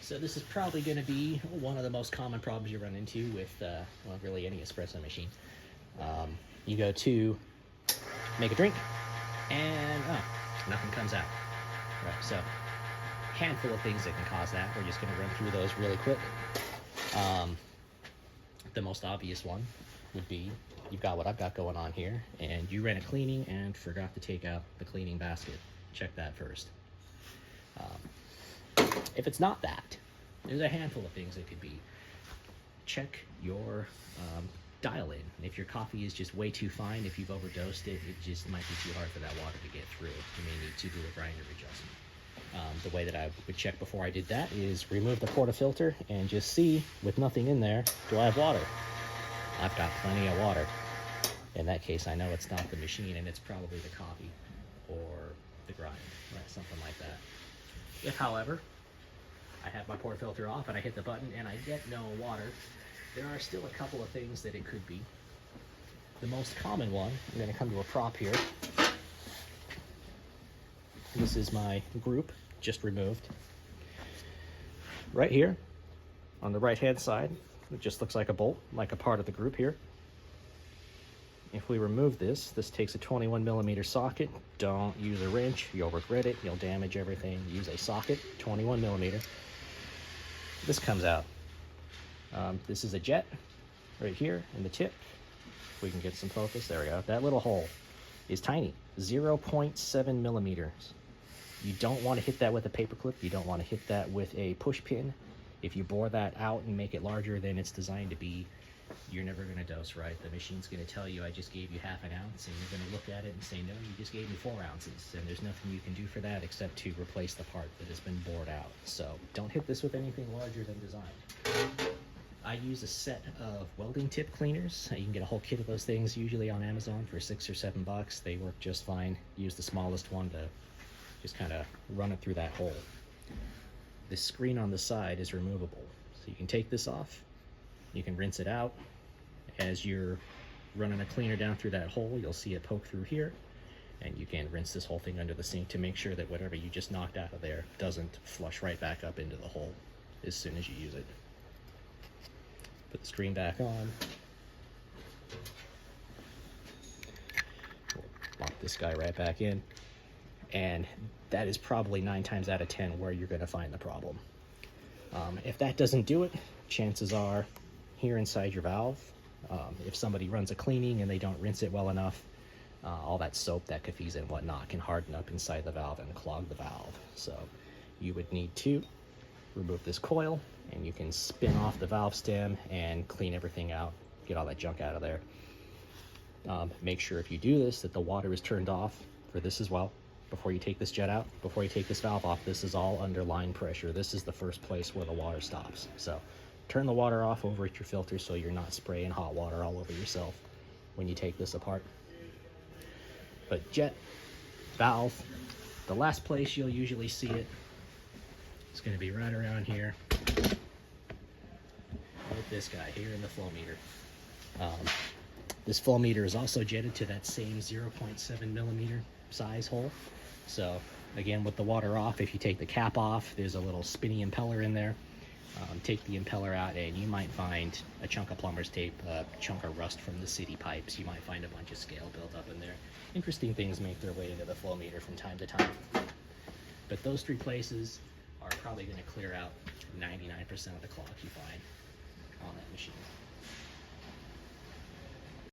So this is probably going to be one of the most common problems you run into with, well, really any espresso machine. You go to make a drink, and nothing comes out. Right, so handful of things that can cause that. We're just going to run through those really quick. The most obvious one would be you've got what I've got going on here, and you ran a cleaning and forgot to take out the cleaning basket. Check that first. If it's not that, there's a handful of things it could be. Check your dial in. If your coffee is just way too fine, if you've overdosed it, it just might be too hard for that water to get through. You may need to do a grinder adjustment. The way that I would check before I did that is remove the portafilter and just see, with nothing in there, do I have water? I've got plenty of water. In that case, I know it's not the machine and it's probably the coffee or the grind, right? Something like that. If, however, I have my portafilter off and I hit the button and I get no water, there are still a couple of things that it could be. The most common one, I'm going to come to a prop here. This is my group, just removed. Right here, on the right-hand side, it just looks like a bolt, like a part of the group here. If we remove this, this takes a 21 millimeter socket. Don't use a wrench, you'll regret it, you'll damage everything. Use a socket, 21 millimeter. This comes out. This is a jet right here in the tip. If we can get some focus, there we go. That little hole is tiny, 0.7 millimeters. You don't want to hit that with a paper clip. You don't want to hit that with a push pin. If you bore that out and make it larger than it's designed to be, you're never going to dose right. The machine's going to tell you, I just gave you half an ounce, and you're going to look at it and say, no, you just gave me 4 ounces. And there's nothing you can do for that except to replace the part that has been bored out. So don't hit this with anything larger than designed. I use a set of welding tip cleaners. You can get a whole kit of those things, usually on Amazon for $6 or $7. They work just fine. Use the smallest one to just kind of run it through that hole. The screen on the side is removable. So you can take this off, you can rinse it out. As you're running a cleaner down through that hole, you'll see it poke through here, and you can rinse this whole thing under the sink to make sure that whatever you just knocked out of there doesn't flush right back up into the hole as soon as you use it. Put the screen back on. We'll lock this guy right back in. And that is probably 9 times out of 10 where you're going to find the problem. If that doesn't do it, chances are here inside your valve, if somebody runs a cleaning and they don't rinse it well enough, all that soap, that kefis and whatnot can harden up inside the valve and clog the valve. So you would need to remove this coil, and you can spin off the valve stem and clean everything out, get all that junk out of there. Make sure if you do this that the water is turned off for this as well. Before you take this jet out, before you take this valve off, this is all under line pressure. This is the first place where the water stops. So turn the water off over at your filter so you're not spraying hot water all over yourself when you take this apart. But jet, valve, the last place you'll usually see it is going to be right around here with this guy here in the flow meter. This flow meter is also jetted to that same 0.7 millimeter size hole. So again, with the water off, if you take the cap off, there's a little spinny impeller in there. Take the impeller out and you might find a chunk of plumber's tape, a chunk of rust from the city pipes. You might find a bunch of scale built up in there. Interesting things make their way into the flow meter from time to time. But those 3 places are probably going to clear out 99% of the clogs you find.